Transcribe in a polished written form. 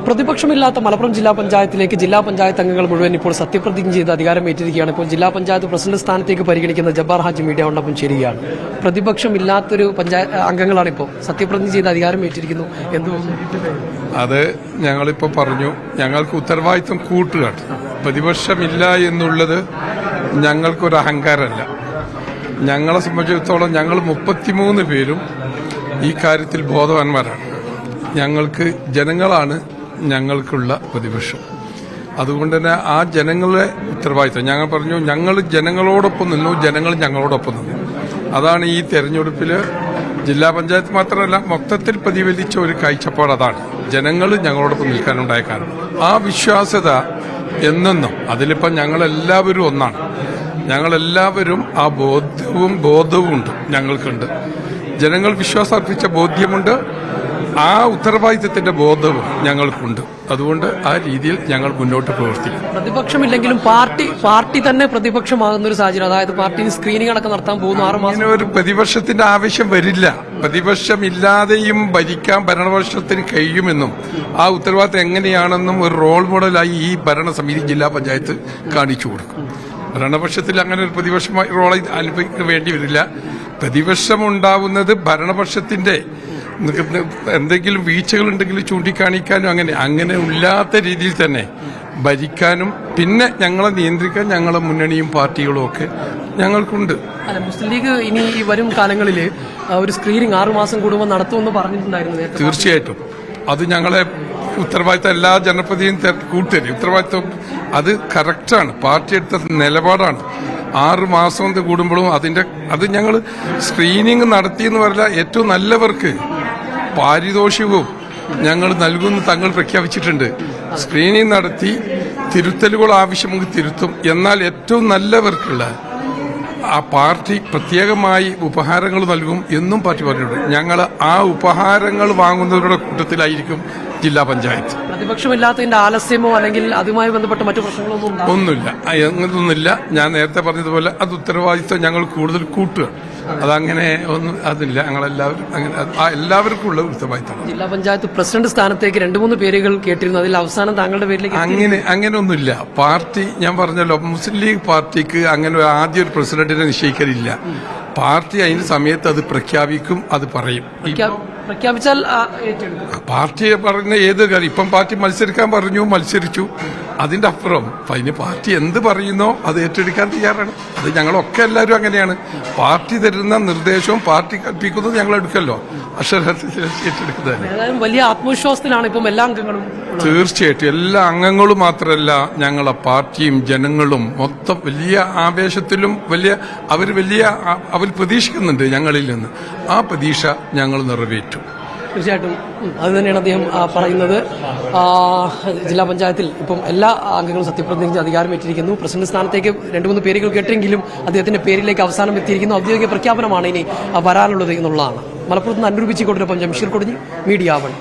പ്രതിപക്ഷമില്ലാത്ത മലപ്പുറം ജില്ലാ പഞ്ചായത്തിലേക്ക് ജില്ലാ പഞ്ചായത്ത് അംഗങ്ങൾ മുഴുവൻ ഇപ്പോൾ സത്യപ്രതിജ്ഞ ചെയ്ത് അധികാരം ഏറ്റിരിക്കുകയാണ്. ഇപ്പോൾ ജില്ലാ പഞ്ചായത്ത് പ്രസിഡന്റ് സ്ഥാനത്തേക്ക് പരിഗണിക്കുന്ന ജബ്ബാർ ഹാജി മീഡിയ ഉണ്ടപ്പം ചേരുകയാണ്. പ്രതിപക്ഷമില്ലാത്തൊരു പഞ്ചായത്ത് അംഗങ്ങളാണ് ഇപ്പോൾ സത്യപ്രതിജ്ഞ ചെയ്ത് അധികാരം ഏറ്റിരിക്കുന്നു. അത് ഞങ്ങളിപ്പോൾ പറഞ്ഞു, ഞങ്ങൾക്ക് ഉത്തരവാദിത്വം കൂട്ടുകയാണ്. പ്രതിപക്ഷമില്ല എന്നുള്ളത് ഞങ്ങൾക്കൊരു അഹങ്കാരമല്ല. ഞങ്ങളെ സംബന്ധിച്ചിടത്തോളം ഞങ്ങൾ 33 പേരും ഈ കാര്യത്തിൽ ബോധവാന്മാരാണ്. ഞങ്ങൾക്ക് ജനങ്ങളാണ് ഞങ്ങൾക്കുള്ള പ്രതിപക്ഷം. അതുകൊണ്ട് തന്നെ ആ ജനങ്ങളുടെ ഉത്തരവാദിത്വം ഞങ്ങൾ പറഞ്ഞു, ഞങ്ങൾ ജനങ്ങളോടൊപ്പം നിന്നു, ജനങ്ങൾ ഞങ്ങളോടൊപ്പം നിന്നു. അതാണ് ഈ തെരഞ്ഞെടുപ്പിൽ ജില്ലാ പഞ്ചായത്ത് മാത്രമല്ല മൊത്തത്തിൽ പ്രതിഫലിച്ച ഒരു കാഴ്ചപ്പാട്. അതാണ് ജനങ്ങൾ ഞങ്ങളോടൊപ്പം നിൽക്കാനുണ്ടായ കാരണം. ആ വിശ്വാസ്യത എന്നെന്നും അതിലിപ്പം ഞങ്ങളെല്ലാവരും ഒന്നാണ്. ഞങ്ങളെല്ലാവരും ആ ബോധവും ഉണ്ട്, ഞങ്ങൾക്കുണ്ട്. ജനങ്ങൾ വിശ്വാസം അർപ്പിച്ച ബോധ്യമുണ്ട്, ആ ഉത്തരവാദിത്തത്തിന്റെ ബോധവും ഞങ്ങൾക്കുണ്ട്. അതുകൊണ്ട് ആ രീതിയിൽ ഞങ്ങൾ മുന്നോട്ട് പ്രവർത്തിക്കും. പ്രതിപക്ഷമില്ലെങ്കിലും പാർട്ടി തന്നെ പ്രതിപക്ഷമാകുന്ന ഒരു സാഹചര്യം, അതായത് പാർട്ടി സ്ക്രീനിംഗ് അടക്കം നടത്താൻ പോകുന്നു 6 മാസം. അങ്ങനെ ഒരു പ്രതിപക്ഷത്തിന്റെ ആവശ്യം വരില്ല. പ്രതിപക്ഷമില്ലാതെയും ഭരിക്കാൻ ഭരണപക്ഷത്തിന് കഴിയുമെന്നും ആ ഉത്തരവാദിത്തം എങ്ങനെയാണെന്നും ഒരു റോൾ മോഡലായി ഈ ഭരണസമിതി ജില്ലാ പഞ്ചായത്ത് കാണിച്ചു കൊടുക്കും. ഭരണപക്ഷത്തിൽ അങ്ങനെ ഒരു പ്രതിപക്ഷ റോൾ അനുഭവിക്കാൻ വേണ്ടി വരില്ല. പ്രതിപക്ഷമുണ്ടാവുന്നത് ഭരണപക്ഷത്തിന്റെ എന്തെങ്കിലും വീഴ്ചകളുണ്ടെങ്കിൽ ചൂണ്ടിക്കാണിക്കാനും അങ്ങനെ ഇല്ലാത്ത രീതിയിൽ തന്നെ ഭരിക്കാനും പിന്നെ ഞങ്ങളെ നിയന്ത്രിക്കാൻ ഞങ്ങളെ മുന്നണിയും പാർട്ടികളും ഒക്കെ ഞങ്ങൾക്കുണ്ട്. അല്ല, മുസ്ലിം ലീഗ് ഇനി വരും കാലങ്ങളിൽ ഒരു സ്ക്രീനിംഗ് 6 മാസം കൂടുമ്പോൾ നടത്തുമെന്ന് പറഞ്ഞിട്ടുണ്ടായിരുന്നു. തീർച്ചയായിട്ടും അത് ഞങ്ങളെ ഉത്തരവാദിത്തം എല്ലാ ജനപ്രതിനിധിയും കൂട്ടരും ഉത്തരവാദിത്തം അത് കറക്റ്റാണ്. പാർട്ടി എടുത്ത നിലപാടാണ്. 6 മാസം കൂടുമ്പോഴും അത് ഞങ്ങൾ സ്ക്രീനിങ് നടത്തിയെന്ന് പറഞ്ഞാൽ ഏറ്റവും നല്ലവർക്ക് പാരിതോഷികവും ഞങ്ങൾ നൽകുമെന്ന് തങ്ങൾ പ്രഖ്യാപിച്ചിട്ടുണ്ട്. സ്ക്രീനിങ് നടത്തി തിരുത്തലുകൾ ആവശ്യമെങ്കിൽ തിരുത്തും. എന്നാൽ ഏറ്റവും നല്ലവർക്കുള്ള ആ പാർട്ടി പ്രത്യേകമായി ഉപഹാരങ്ങൾ നൽകും എന്നും പാർട്ടി പറഞ്ഞിട്ടുണ്ട്. ഞങ്ങൾ ആ ഉപഹാരങ്ങൾ വാങ്ങുന്നവരുടെ കൂട്ടത്തിലായിരിക്കും ജില്ലാ പഞ്ചായത്ത്. പ്രതിപക്ഷമില്ലാത്തതിന്റെ ആലസ്യമോ അല്ലെങ്കിൽ അതുമായി ബന്ധപ്പെട്ട മറ്റു പ്രശ്നങ്ങളൊന്നും ഒന്നുമില്ല. അങ്ങനൊന്നുമില്ല. ഞാൻ നേരത്തെ പറഞ്ഞതുപോലെ അത് ഉത്തരവാദിത്വം ഞങ്ങൾ കൂടുതൽ കൂട്ടുക. അതങ്ങനെ ഒന്നും അതില്ല. ഞങ്ങളെല്ലാവരും അങ്ങനെ എല്ലാവർക്കും ഉള്ള ഉത്തരവാദിത്തം. ജില്ലാ പഞ്ചായത്ത് പ്രസിഡന്റ് സ്ഥാനത്തേക്ക് 2-3 പേരുകൾ കേട്ടിരുന്നു. അതിൽ അവസാനം താങ്കളുടെ പേരിലേക്ക് അങ്ങനെ ഒന്നുമില്ല. പാർട്ടി ഞാൻ പറഞ്ഞല്ലോ, മുസ്ലിം ലീഗ് പാർട്ടിക്ക് അങ്ങനെ ആദ്യം ഒരു പ്രസിഡന്റിനെ നിശ്ചയിക്കലില്ല. പാർട്ടി അതിന് സമയത്ത് അത് പ്രഖ്യാപിക്കും, അത് പറയും. പ്രഖ്യാപിച്ചാൽ പാർട്ടി പറയുന്ന ഏത് കാര്യം ഇപ്പം പാർട്ടി മത്സരിക്കാൻ പറഞ്ഞു, മത്സരിച്ചു. അതിന്റെ അപ്പുറം അതിന് പാർട്ടി എന്ത് പറയുന്നോ അത് ഏറ്റെടുക്കാൻ തയ്യാറാണ്. അത് ഞങ്ങളൊക്കെ എല്ലാവരും അങ്ങനെയാണ്. പാർട്ടി തരുന്ന നിർദ്ദേശവും പാർട്ടി കൽപ്പിക്കുന്നത് ഞങ്ങൾ എടുക്കല്ലോ, അക്ഷരത്തിൽ ഏറ്റെടുക്കുന്നത്. വലിയ ആത്മവിശ്വാസത്തിലാണ് ഇപ്പം എല്ലാ അംഗങ്ങളും. തീർച്ചയായിട്ടും എല്ലാ അംഗങ്ങളും മാത്രമല്ല, ഞങ്ങളെ പാർട്ടിയും ജനങ്ങളും മൊത്തം വലിയ ആവേശത്തിലും അവർ പ്രതീക്ഷിക്കുന്നുണ്ട് ഞങ്ങളിൽ നിന്ന്. ആ പ്രതീക്ഷ ഞങ്ങൾ നിറവേറ്റും. തീർച്ചയായിട്ടും അത് തന്നെയാണ് അദ്ദേഹം പറയുന്നത്. ജില്ലാ പഞ്ചായത്തിൽ ഇപ്പം എല്ലാ അംഗങ്ങളും സത്യപ്രതിജ്ഞ അധികാരമേറ്റിരിക്കുന്നു. പ്രസിഡന്റ് സ്ഥാനത്തേക്ക് 2-3 പേരുകൾ കേട്ടെങ്കിലും അദ്ദേഹത്തിന്റെ പേരിലേക്ക് അവസാനം എത്തിയിരിക്കുന്നു. ഔദ്യോഗിക പ്രഖ്യാപനമാണ് ഇനി വരാനുള്ളത് എന്നുള്ളതാണ്. മലപ്പുറത്ത് നിന്ന് അനുരൂപിച്ചുകൊണ്ടിരിപ്പം ജംഷീർ കൊടിഞ്ഞി, മീഡിയ 1.